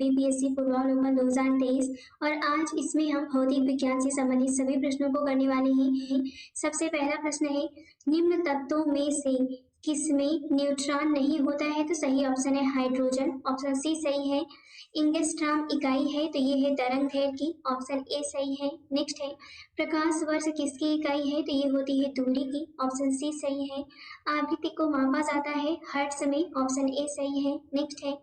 BPSC पूर्वावलोकन 2023 और आज इसमें हम भौतिक विज्ञान से संबंधित सभी प्रश्नों को करने वाले हैं। सबसे पहला प्रश्न है, निम्न तत्वों में से किसमें न्यूट्रॉन नहीं होता है? तो सही ऑप्शन है हाइड्रोजन, ऑप्शन सी सही है। एंगस्ट्रॉम इकाई है तो ये है तरंगदैर्घ्य की, ऑप्शन ए सही है। नेक्स्ट है, प्रकाश वर्ष किसकी इकाई है? तो ये होती है दूरी की, ऑप्शन सी सही है। आवृत्ति को मापा जाता है हर्ट्ज में, ऑप्शन ए सही है। नेक्स्ट है,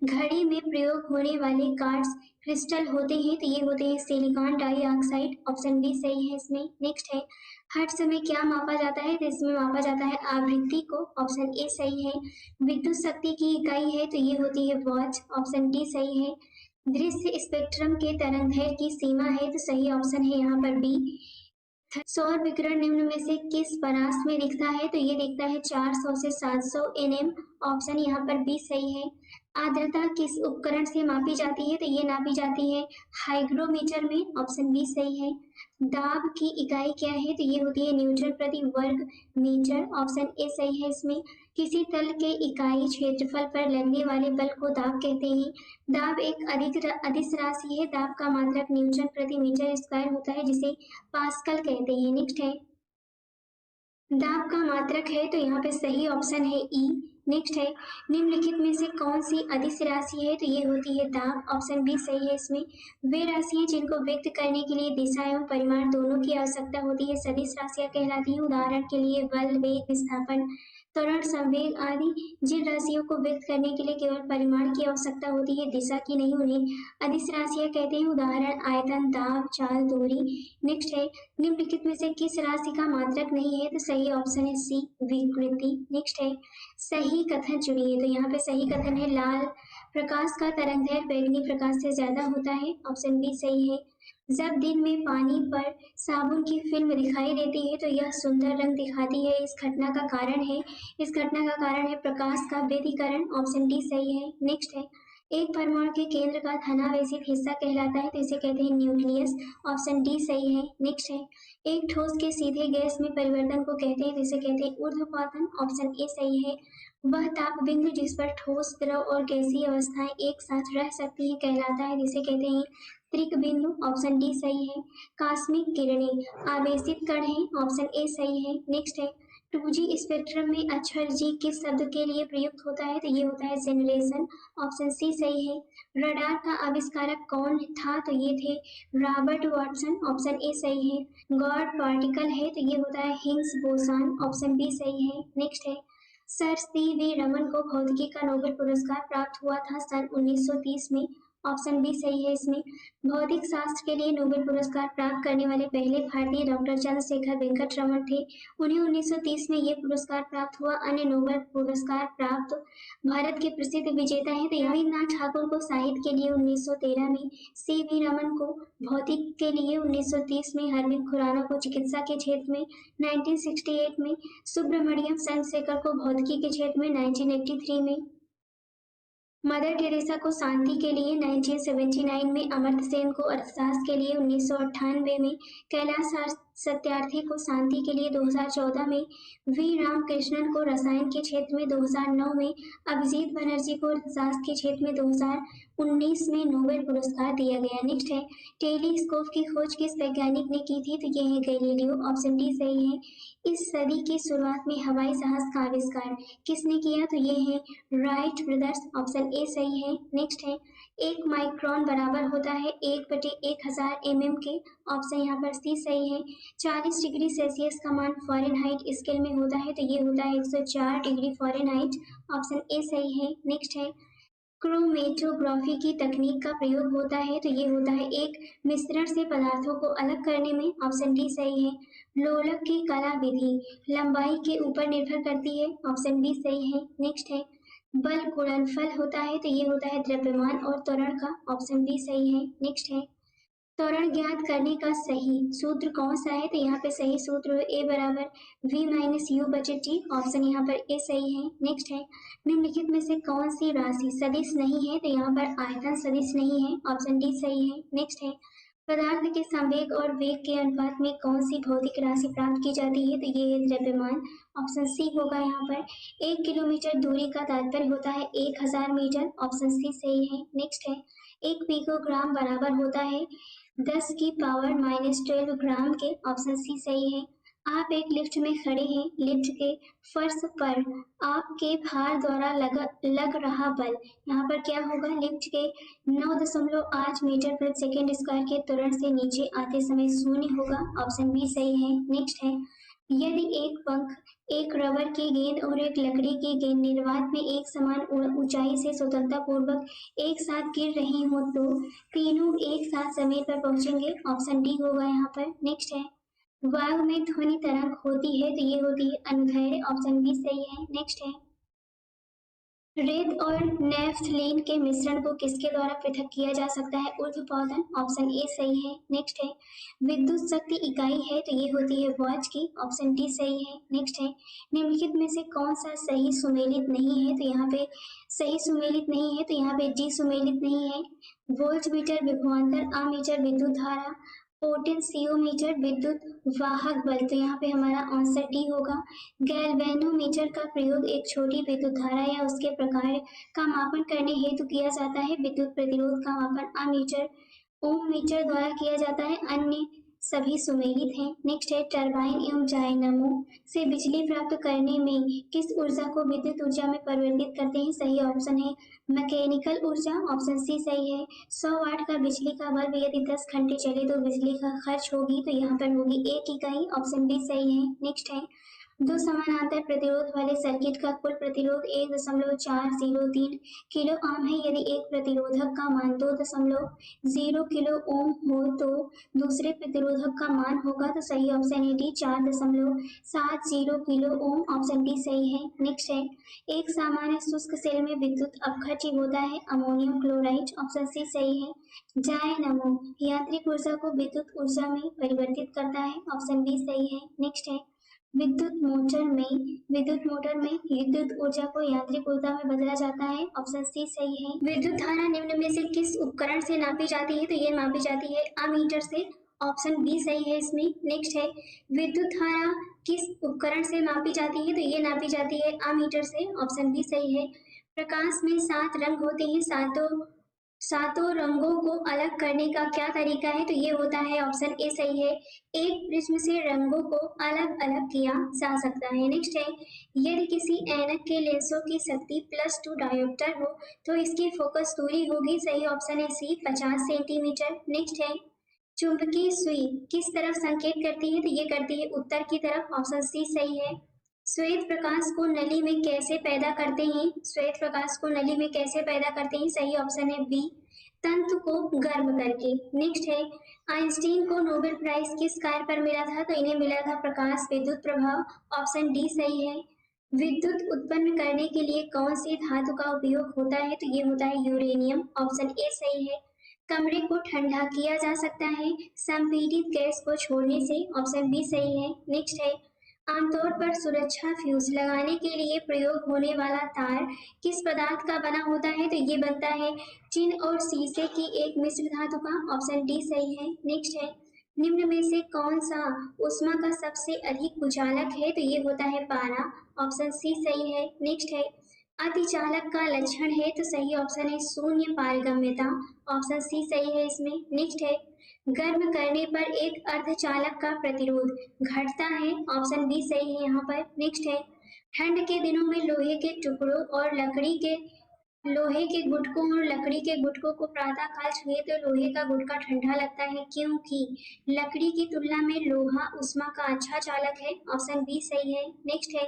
घड़ी में प्रयोग होने वाले क्वार्ट्ज क्रिस्टल होते हैं तो ये होते हैं सिलिकॉन डाइऑक्साइड, ऑप्शन बी सही है इसमें। नेक्स्ट है, हर्ट्ज में क्या मापा जाता है? तो इसमें मापा जाता है आवृत्ति को, ऑप्शन ए सही है। विद्युत शक्ति की इकाई है तो ये होती है वॉट, ऑप्शन डी सही है। दृश्य स्पेक्ट्रम के तरंगदैर्घ्य की सीमा है तो सही ऑप्शन है यहाँ पर बी। सौर विकिरण निम्न में से किस परास में दिखता है? तो ये दिखता है 400 से 700 nm, ऑप्शन यहाँ पर बी सही है। आर्द्रता किस उपकरण से मापी जाती है? तो ये नापी जाती है हाइग्रोमीटर में, ऑप्शन बी सही है। दाब की इकाई क्या है? तो ये होती है न्यूटन प्रति वर्ग मीटर, ऑप्शन ए सही है इसमें। किसी तल के इकाई क्षेत्रफल पर लगने वाले बल को दाब कहते हैं। दाब एक अदिश राशि है, दाब का मात्रक न्यूटन प्रति मीटर स्क्वायर होता है जिसे पास्कल कहते हैं। नेक्स्ट है, दाब का मात्रक है तो यहाँ पे सही ऑप्शन है ई। नेक्स्ट है, निम्नलिखित में से कौन सी अदिश राशि है? तो ये होती है दाब, ऑप्शन बी सही है इसमें। वे राशियां जिनको व्यक्त करने के लिए दिशा एवं परिमाण दोनों की आवश्यकता होती है सदिश राशियां कहलाती हैं। उदाहरण के लिए बल, वेग, विस्थापन, त्वरण, संवेग आदि। जिन राशियों को व्यक्त करने के लिए केवल परिमाण की आवश्यकता होती है, दिशा की नहीं, उन्हें अदिश राशियां कहते हैं। उदाहरण आयतन, दाब, चाल, दूरी। नेक्स्ट है, निम्नलिखित में से किस राशि का मात्रक नहीं है? तो सही ऑप्शन है सी, विकृति। नेक्स्ट है, सही कथन चुनिए। तो यहाँ पे सही कथन है लाल प्रकाश का तरंगदैर्घ्य बैंगनी प्रकाश से ज्यादा होता है, ऑप्शन बी सही है। जब दिन में पानी पर साबुन की फिल्म दिखाई देती है तो यह सुंदर रंग दिखाती है। इस घटना का कारण है प्रकाश का व्यतिकरण, ऑप्शन डी सही है। नेक्स्ट है, एक परमाणु के केंद्र का धनावेशित हिस्सा कहलाता है तो इसे कहते हैं न्यूक्लियस, ऑप्शन डी सही है। नेक्स्ट है, एक ठोस के सीधे गैस में परिवर्तन को कहते हैं तो इसे कहते हैं ऊर्ध्वपातन, ऑप्शन ए सही है। वह ताप बिंदु जिस पर ठोस, द्रव और गैसीय अवस्थाएं एक साथ रह सकती हैं कहलाता है जिसे कहते हैं त्रिक बिंदु, ऑप्शन डी सही है। कॉस्मिक किरणें आवेशित कण हैं, ऑप्शन ए सही है। नेक्स्ट है, 2G स्पेक्ट्रम में अक्षर जी किस शब्द के लिए प्रयुक्त होता है? तो ये होता है जेनरेशन, ऑप्शन सी सही है। रडार का आविष्कारक कौन था? तो ये थे रॉबर्ट वाटसन, ऑप्शन ए सही है। गॉड पार्टिकल है तो ये होता है हिग्स बोसॉन, ऑप्शन बी सही है। नेक्स्ट है, सर सी.वी. रमन को भौतिकी का नोबेल पुरस्कार प्राप्त हुआ था सन 1930 में, ऑप्शन बी सही है इसमें। भौतिक शास्त्र के लिए नोबेल पुरस्कार प्राप्त करने वाले पहले भारतीय डॉक्टर चंद्रशेखर वेंकट रमन थे। उन्हें 1930 में ये पुरस्कार प्राप्त हुआ। अन्य नोबेल पुरस्कार प्राप्त भारत के प्रसिद्ध विजेता हैं तो रविन्द्रनाथ ठाकुर को साहित्य के लिए 1913 में, सी.वी. रमन को भौतिक के लिए 1930 में, हरमीत खुराना को चिकित्सा के क्षेत्र में 1968 में, सुब्रमण्यम चंद्रशेखर को भौतिकी के क्षेत्र में 1983 में, मदर टेरेसा को शांति के लिए 1979 में, अमर्त्य सेन को अर्थशास्त्र के लिए 1998 में, कैलाश सत्यार्थी को शांति के लिए 2014 में, वी रामकृष्णन को रसायन के क्षेत्र में 2009 में, अभिजीत बनर्जी को अर्थशास्त्र के क्षेत्र में 2019 में नोबेल पुरस्कार दिया गया। नेक्स्ट है, टेलीस्कोप की खोज किस वैज्ञानिक ने की थी? तो ये है गैलीलियो, ऑप्शन डी सही है। इस सदी की शुरुआत में हवाई जहाज का आविष्कार किसने किया? तो ये है राइट ब्रदर्स, ऑप्शन ए सही है। नेक्स्ट है, एक माइक्रोन बराबर होता है 1/1000 mm के, ऑप्शन यहाँ पर सी सही है। 40 डिग्री सेल्सियस का मान फ़ारेनहाइट स्केल में होता है तो ये होता है 104 डिग्री फ़ारेनहाइट, ऑप्शन ए सही है। नेक्स्ट है, क्रोमेटोग्राफी की तकनीक का प्रयोग होता है तो ये होता है एक मिश्रण से पदार्थों को अलग करने में, ऑप्शन डी सही है। लोलक की कला विधि लंबाई के ऊपर निर्भर करती है, ऑप्शन बी सही है। नेक्स्ट है, बल गुणनफल होता है तो ये होता है द्रव्यमान और त्वरण का, ऑप्शन बी सही है। नेक्स्ट है, त्वरण ज्ञात करने का सही सूत्र कौन सा है? तो यहाँ पे सही सूत्र है ए बराबर v-u/t, ऑप्शन यहाँ पर ए सही है। नेक्स्ट है, निम्नलिखित में से कौन सी राशि सदिश नहीं है? तो यहाँ पर आयतन सदिश नहीं है, ऑप्शन डी सही है। नेक्स्ट है, पदार्थ के संवेग और वेग के अनुपात में कौन सी भौतिक राशि प्राप्त की जाती है? तो ये है द्रव्यमान। ऑप्शन सी होगा यहाँ पर। 1 किलोमीटर दूरी का तात्पर्य होता है 1000 मीटर। ऑप्शन सी सही है। नेक्स्ट है, 1 पिकोग्राम बराबर होता है 10 की पावर -12 ग्राम के। ऑप्शन सी सही है। आप एक लिफ्ट में खड़े हैं, लिफ्ट के फर्श पर आपके भार द्वारा लग रहा बल यहाँ पर क्या होगा? लिफ्ट के 9.8 मीटर प्रति सेकेंड स्क्वायर के त्वरण से नीचे आते समय शून्य होगा। ऑप्शन बी सही है। नेक्स्ट है, यदि एक पंख, एक रबर की गेंद और एक लकड़ी की गेंद निर्वात में एक समान ऊंचाई से स्वतंत्रता पूर्वक एक साथ गिर रही हो तो तीनों एक साथ जमीन पर पहुंचेंगे। ऑप्शन डी होगा यहाँ पर। नेक्स्ट है, वायु में ध्वनि तरंग होती है तो ये होती है अनुदैर्ध्य। ऑप्शन बी सही है। नेक्स्ट है, रेत और नेफ्थलीन के मिश्रण को किसके द्वारा पृथक किया जा सकता है? ऊर्ध्वपातन। ऑप्शन ए सही है। नेक्स्ट है, विद्युत शक्ति इकाई है तो ये होती है वॉट की। ऑप्शन डी सही है। नेक्स्ट है, निम्नलिखित में से कौन सा सही सुमेलित नहीं है? तो यहाँ पे सही सुमेलित नहीं है तो यहाँ पे डी सुमेलित नहीं है। वोल्ट मीटर विभवांतर, अमीटर विद्युत धारा, पोटेंशियोमीटर विद्युत वाहक बल। तो यहाँ पे हमारा आंसर डी होगा। गैल्वेनोमीटर का प्रयोग एक छोटी विद्युत धारा या उसके प्रकार का मापन करने हेतु किया जाता है। विद्युत प्रतिरोध का मापन अमीटर ओम मीटर द्वारा किया जाता है। अन्य सभी सुमेलित हैं। नेक्स्ट है, टरबाइन एवं डायनामो से बिजली प्राप्त करने में किस ऊर्जा को विद्युत ऊर्जा में परिवर्तित करते हैं? सही ऑप्शन है मैकेनिकल ऊर्जा। ऑप्शन सी सही है। 100 वाट का बिजली का बल्ब यदि 10 घंटे चले तो बिजली का खर्च होगी तो यहाँ पर होगी 1 इकाई। ऑप्शन बी सही है। नेक्स्ट है, दो समानांतर प्रतिरोध वाले सर्किट का कुल प्रतिरोध 1.403 किलो ओम है। यदि एक प्रतिरोधक का मान 2.0 किलो ओम हो तो दूसरे प्रतिरोधक का मान होगा। तो सही ऑप्शन है D 4.70 kilo ohm. Option D सही है। नेक्स्ट है, एक सामान्य शुष्क सेल में विद्युत अपघट्य होता है अमोनियम क्लोराइड। ऑप्शन सी सही है। डायनामो यांत्रिक ऊर्जा को विद्युत ऊर्जा में परिवर्तित करता है। ऑप्शन बी सही है। नेक्स्ट है, विद्युत मोटर में विद्युत ऊर्जा को यांत्रिक ऊर्जा में बदला जाता है। ऑप्शन सी सही है। विद्युत धारा निम्न में से किस उपकरण से नापी जाती है? तो ये नापी जाती है अमीटर से। ऑप्शन बी सही है इसमें। नेक्स्ट है, विद्युत धारा किस उपकरण से नापी जाती है? तो ये नापी जाती है अमीटर से। ऑप्शन बी सही है। प्रकाश में 7 रंग होते हैं, सातों रंगों को अलग करने का क्या तरीका है? तो ये होता है ऑप्शन ए सही है। एक प्रिज्म से रंगों को अलग अलग किया जा सकता है। नेक्स्ट है, यदि किसी ऐनक के लेंसों की शक्ति +2 डायोप्टर हो तो इसकी फोकस दूरी होगी। सही ऑप्शन है सी 50 सेंटीमीटर। नेक्स्ट है, चुंबकीय सुई किस तरफ संकेत करती है? तो ये करती है उत्तर की तरफ। ऑप्शन सी सही है। श्वेत प्रकाश को नली में कैसे पैदा करते हैं? श्वेत प्रकाश को नली में कैसे पैदा करते हैं? सही ऑप्शन है बी तंतु को गर्म करके। नेक्स्ट है, आइंस्टीन को नोबेल प्राइज किस कार्य पर मिला था? तो इन्हें मिला था प्रकाश विद्युत प्रभाव। ऑप्शन डी सही है। विद्युत उत्पन्न करने के लिए कौन सी धातु का उपयोग होता है? तो ये होता है यूरेनियम। ऑप्शन ए सही है। कमरे को ठंडा किया जा सकता है संपीड़ित गैस को छोड़ने से। ऑप्शन बी सही है। नेक्स्ट है, आमतौर पर सुरक्षा फ्यूज लगाने के लिए प्रयोग होने वाला तार किस पदार्थ का बना होता है? तो ये बनता है टिन और शीशे की एक मिश्र धातु का। ऑप्शन डी सही है। नेक्स्ट है, निम्न में से कौन सा ऊष्मा का सबसे अधिक कुचालक है? तो ये होता है पारा। ऑप्शन सी सही है। नेक्स्ट है, अतिचालक का लक्षण है? तो सही ऑप्शन है शून्य पारगम्यता। ऑप्शन सी सही है इसमें। नेक्स्ट है, गर्म करने पर एक अर्धचालक का प्रतिरोध घटता है। ऑप्शन बी सही है यहाँ पर। नेक्स्ट है, ठंड के दिनों में लोहे के गुटकों और लकड़ी के गुटकों को प्रातः काल छुए तो लोहे का गुटका ठंडा लगता है क्योंकि लकड़ी की तुलना में लोहा ऊष्मा का अच्छा चालक है। ऑप्शन बी सही है। नेक्स्ट है,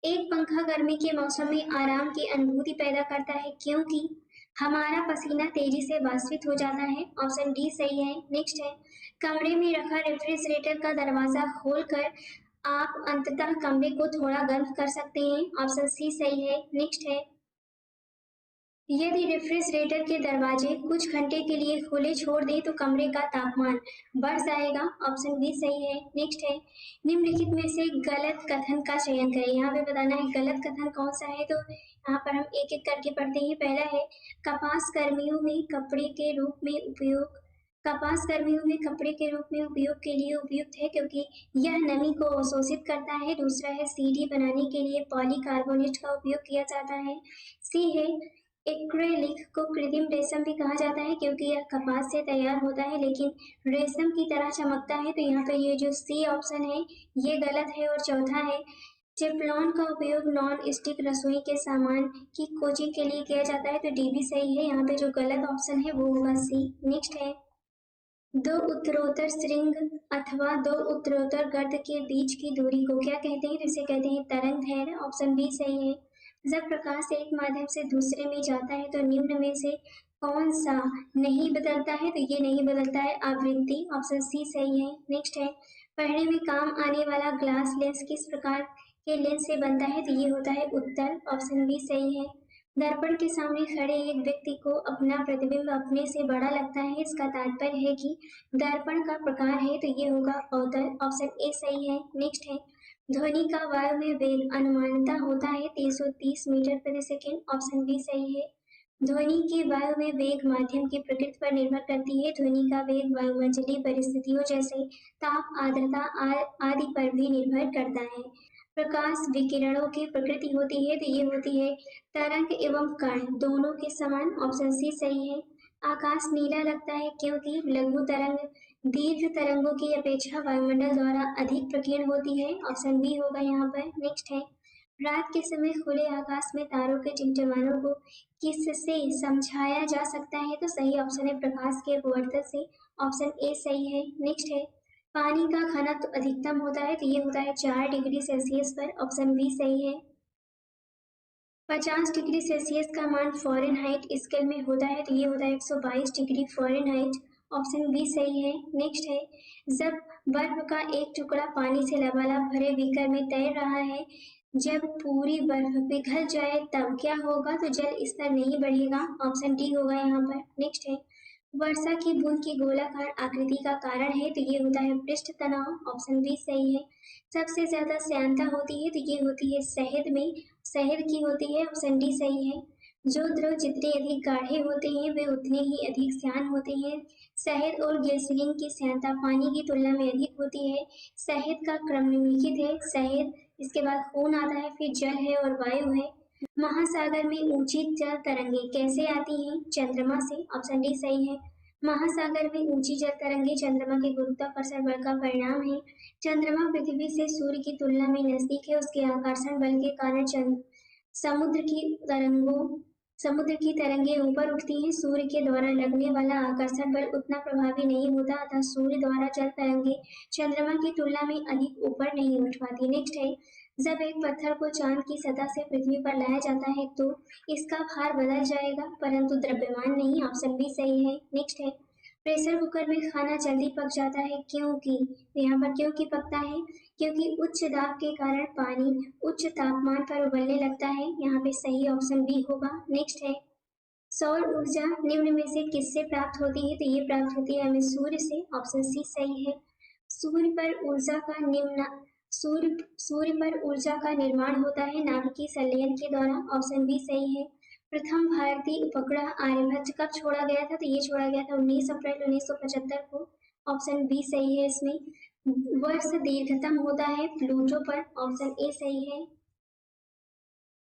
एक पंखा गर्मी के मौसम में आराम की अनुभूति पैदा करता है क्योंकि हमारा पसीना तेजी से वाष्पित हो जाता है। ऑप्शन डी सही है। नेक्स्ट है, कमरे में रखा रेफ्रिजरेटर का दरवाजा खोलकर आप अंततः कमरे को थोड़ा गर्म कर सकते हैं। ऑप्शन सी सही है। नेक्स्ट है, यदि रेफ्रिजरेटर के दरवाजे कुछ घंटे के लिए खुले छोड़ दें तो कमरे का तापमान बढ़ जाएगा। ऑप्शन बी सही है। नेक्स्ट है, निम्नलिखित में से गलत कथन का चयन करें। यहाँ पे बताना है गलत कथन कौन सा है। तो यहाँ पर हम एक एक करके पढ़ते हैं। पहला है, कपास गर्मियों में कपड़े के रूप में उपयोग कपास गर्मियों में कपड़े के रूप में उपयोग के लिए उपयुक्त है क्योंकि यह नमी को अवशोषित करता है। दूसरा है सीढ़ी बनाने के लिए पॉलीकार्बोनेट का उपयोग किया जाता है। सी है एक्रेलिक को कृत्रिम रेशम भी कहा जाता है क्योंकि यह कपास से तैयार होता है लेकिन रेशम की तरह चमकता है। तो यहाँ पे ये जो सी ऑप्शन है ये गलत है। और चौथा है टेफ्लॉन का उपयोग नॉन स्टिक रसोई के सामान की कोचिंग के लिए किया जाता है। तो डी भी सही है। यहाँ पे जो गलत ऑप्शन है वो होगा सी। नेक्स्ट है दो उत्तरोत्तर श्रृंग अथवा दो उत्तरोत्तर गर्त के बीच की दूरी को क्या कहते हैं? तो इसे कहते हैं तरंग दैर्घ्य। ऑप्शन बी सही है। जब प्रकाश एक माध्यम से दूसरे में जाता है तो निम्न में से कौन सा नहीं बदलता है? तो ये नहीं बदलता है आवृत्ति। ऑप्शन सी सही है। नेक्स्ट है पढ़ने में काम आने वाला ग्लास लेंस किस प्रकार के लेंस से बनता है? तो ये होता है उत्तल। ऑप्शन बी सही है। दर्पण के सामने खड़े एक व्यक्ति को अपना प्रतिबिंब अपने से बड़ा लगता है। इसका तात्पर्य है कि दर्पण का प्रकार है। तो ये होगा अवतल। ऑप्शन ए सही है। नेक्स्ट है ध्वनि का वायु में वेग अनुमानतः होता है 330 मीटर प्रति सेकेंड। ऑप्शन बी सही है। ध्वनि के वायु में वेग माध्यम की प्रकृति पर निर्भर करती है। ध्वनि का वेग वायुमंडलीय परिस्थितियों जैसे ताप आर्द्रता आदि पर भी निर्भर करता है। प्रकाश विकिरणों की प्रकृति होती है तो ये होती है तरंग एवं कण दोनों के समान। ऑप्शन सी सही है। आकाश नीला लगता है क्योंकि लघु तरंग दीर्घ तरंगों की अपेक्षा वायुमंडल द्वारा अधिक प्रकीर्ण होती है। ऑप्शन बी होगा यहाँ पर। नेक्स्ट है रात के समय खुले आकाश में तारों के टिमटिमानों को किससे समझाया जा सकता है? तो सही ऑप्शन है प्रकाश के अपवर्तन से। ऑप्शन ए सही है। नेक्स्ट है पानी का घनत्व अधिकतम होता है तो ये होता है 4 डिग्री सेल्सियस पर। ऑप्शन बी सही है। 50 डिग्री सेल्सियस का मान फ़ारेनहाइट स्केल में होता है तो ये होता है 122 डिग्री फ़ारेनहाइट। ऑप्शन बी सही है। नेक्स्ट है जब बर्फ का एक टुकड़ा पानी से लबालब भरे बीकर में तैर रहा है, जब पूरी बर्फ पिघल जाए तब क्या होगा? तो जल स्तर नहीं बढ़ेगा। ऑप्शन डी होगा यहाँ पर। नेक्स्ट है वर्षा की बूंद की गोलाकार आकृति का कारण है तो ये होता है पृष्ठ तनाव। ऑप्शन बी सही है। सबसे ज्यादा श्यानता होती है तो ये होती है शहद में, शहद की होती है। ऑप्शन डी सही है। जो द्रव जितने अधिक गाढ़े होते हैं वे उतने ही अधिक श्यान होते हैं। शहद और ग्लिसरीन की श्यानता पानी की तुलना में अधिक होती है। शहद का क्रम निम्नलिखित है। शहद, इसके बाद खून आता है, फिर जल है और वायु है। महासागर में ऊंची जल तरंगे कैसे आती हैं? चंद्रमा से। ऑप्शन डी सही है। महासागर में ऊंची जल तरंगे चंद्रमा के गुरुत्वाकर्षण बल का परिणाम है। चंद्रमा पृथ्वी से सूर्य की तुलना में नजदीक है। उसके आकर्षण बल के कारण समुद्र की तरंगे ऊपर उठती हैं। सूर्य के द्वारा लगने वाला आकर्षण बल उतना प्रभावी नहीं होता, अतः सूर्य द्वारा जल तरंगे चंद्रमा की तुलना में अधिक ऊपर नहीं उठ पाती। नेक्स्ट है जब एक पत्थर को चांद की सतह से पृथ्वी पर लाया जाता है तो इसका भार बदल जाएगा परंतु द्रव्यमान नहीं। ऑप्शन बी सही है। नेक्स्ट है प्रेशर कुकर में खाना जल्दी पक जाता है क्योंकि, यहाँ पर क्योंकि पकता है क्योंकि उच्च दाब के कारण पानी उच्च तापमान पर उबलने लगता है। यहाँ पे सही ऑप्शन बी होगा। नेक्स्ट है सौर ऊर्जा निम्न में से किससे प्राप्त होती है? तो ये प्राप्त होती है हमें सूर्य से। ऑप्शन सी सही है। सूर्य पर ऊर्जा का निर्माण होता है नाभिकीय संलयन के द्वारा। ऑप्शन बी सही है। प्रथम भारतीय उपग्रह आर्यभट्ट कब छोड़ा गया था? तो ये छोड़ा गया था 19 अप्रैल 1975 को। ऑप्शन बी सही है। इसमें वर्ष दीर्घतम होता है प्लूटो पर। ऑप्शन ए सही है।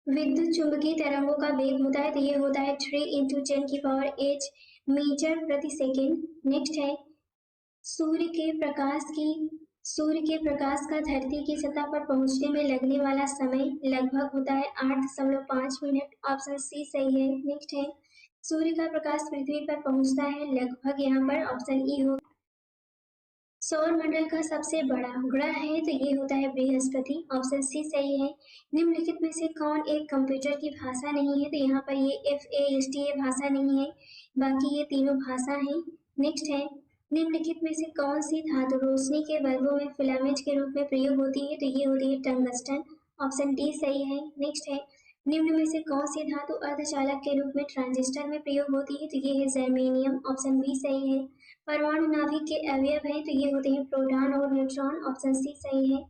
विद्युत चुंबकीय तरंगों का वेग होता है तो ये होता है 3 × 10⁸ मीटर प्रति सेकेंड। नेक्स्ट है सूर्य के प्रकाश का धरती की सतह पर पहुंचने में लगने वाला समय लगभग होता है 8.5 मिनट। ऑप्शन सी सही है। नेक्स्ट है सूर्य का प्रकाश पृथ्वी पर पहुंचता है लगभग, यहाँ पर ऑप्शन ई हो। सौर मंडल का सबसे बड़ा ग्रह है तो ये होता है बृहस्पति। ऑप्शन सी सही है। निम्नलिखित में से कौन एक कंप्यूटर की भाषा नहीं है? तो यहाँ पर ये FASTA भाषा नहीं है, बाकी ये तीनों भाषा हैं। नेक्स्ट है निम्नलिखित में से कौन सी धातु रोशनी के बल्बों में फिलामेंट के रूप में प्रयोग होती है? तो ये होती है टंगस्टन। ऑप्शन डी सही है। नेक्स्ट है निम्न में से कौन सी धातु अर्धचालक के रूप में ट्रांजिस्टर में प्रयोग होती है? तो ये है जर्मेनियम। ऑप्शन बी सही है। परमाणु नाभिक के अवयव हैं तो ये होते हैं प्रोटॉन और न्यूट्रॉन। ऑप्शन सी सही है।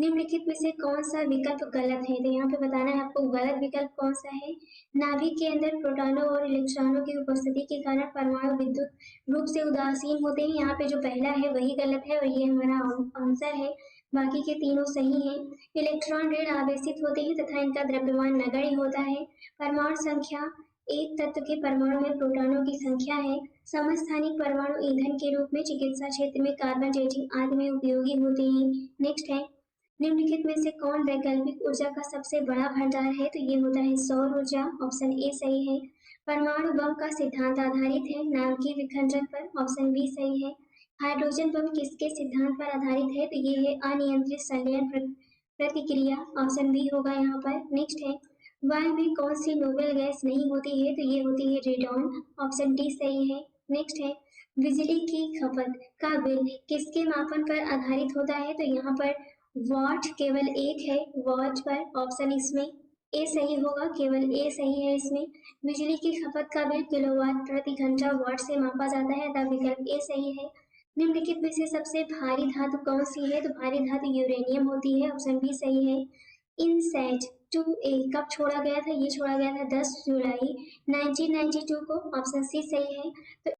निम्नलिखित में से कौन सा विकल्प गलत है? तो यहाँ पे बताना है आपको गलत विकल्प कौन सा है। नाभिक के अंदर प्रोटॉनों और इलेक्ट्रॉनों की उपस्थिति के कारण परमाणु विद्युत रूप से उदासीन होते हैं। यहाँ पे जो पहला है वही गलत है और ये हमारा आंसर है। बाकी के तीनों सही हैं। इलेक्ट्रॉन ऋण आवेशित होते हैं तथा इनका द्रव्यमान नगण्य होता है। परमाणु संख्या एक तत्व के परमाणु में प्रोटॉनों की संख्या है। समस्थानिक परमाणु ईंधन के रूप में चिकित्सा क्षेत्र में कार्बन डेटिंग आदि में उपयोगी होते हैं। नेक्स्ट है, निम्नलिखित में से कौन वैकल्पिक ऊर्जा का सबसे बड़ा भंडार है? तो ये होता है सौर ऊर्जा। ऑप्शन ए सही है। परमाणु बम का सिद्धांत आधारित है नाभिकीय विखंडन पर। ऑप्शन बी सही है। हाइड्रोजन बम किसके सिद्धांत पर आधारित है? तो ये है अनियंत्रित संलयन प्रतिक्रिया। ऑप्शन बी होगा यहाँ पर। नेक्स्ट है, वायु में कौन सी नोबेल गैस नहीं होती है? तो ये होती है रेडॉन। ऑप्शन डी सही है। नेक्स्ट है, बिजली की खपत का बिल किसके मापन पर आधारित होता है? तो यहाँ पर वॉट केवल एक है, वॉट पर। ऑप्शन इसमें ए सही होगा, केवल ए सही है इसमें। बिजली की खपत का बिल किलोवाट प्रति घंटा वॉट से मापा जाता है, अतः विकल्प ए सही है। निम्नलिखित में से सबसे भारी धातु कौन सी है? तो भारी धातु यूरेनियम होती है। ऑप्शन बी सही है। इनसेट 2A कब छोड़ा गया था? ये छोड़ा गया था 10 जुलाई 1992 को। ऑप्शन सी सही है। तो